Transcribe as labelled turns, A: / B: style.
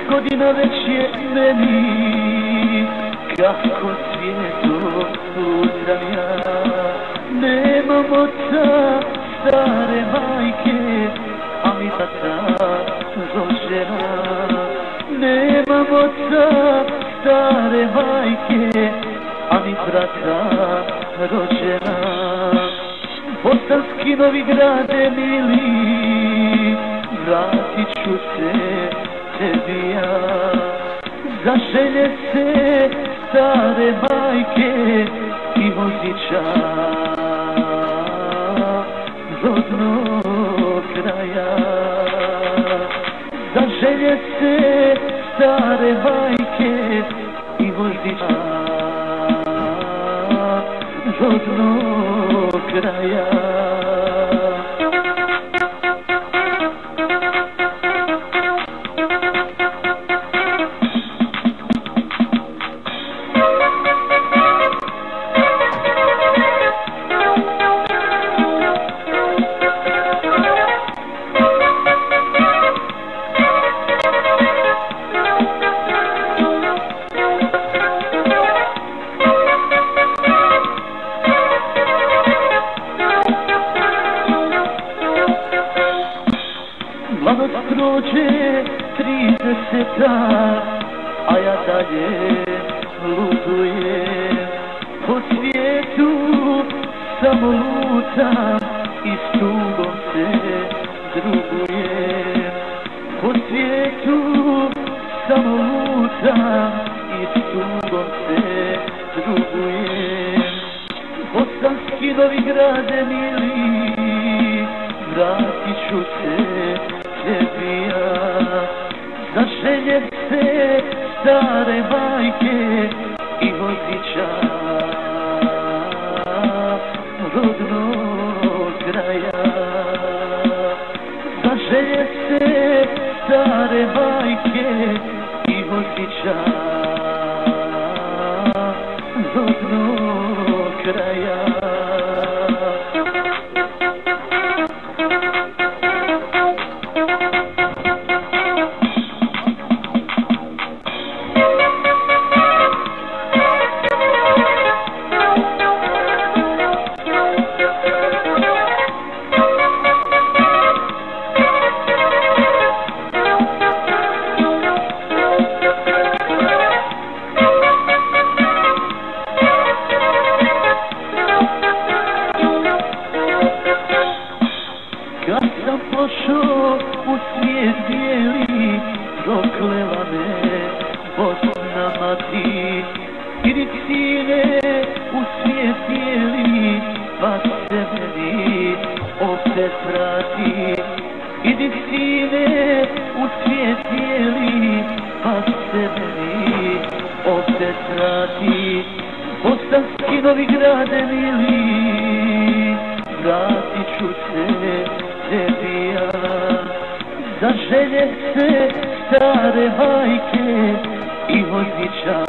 A: Godina već je meni, kako svijetu putam ja. Nemam oca, stare majke, a mi tata rođena. Nemam oca, stare majke, a mi brata rođena. Bosanski Novi Grade mili, vratit ću se tebi ja. Zaželje se stare majke i voziča rodnog kraja. Zaželje se stare majke i voziča rodnog kraja. Mladost prođe 30, a ja dalje lutujem. Po svijetu samo lutam i s tugom se drugujem. Po svijetu samo lutam i s tugom se drugujem. Bosanski Novi Grade mili, vratit ću se tebi ja. Zaželje se stare majke i voziča rodnog kraja. Zaželje se stare majke i voziča rodnog kraja. Kad sam pošao u svijet bijeli, proklela me Bosna mati. Idi sine u svijet bijeli, pa se meni opet vrati. Idi sine u svijet bijeli, pa se meni opet vrati. Bosanski Novi Grade mili, vratit ću se tebi ja. Zaželje se stare majke i voziča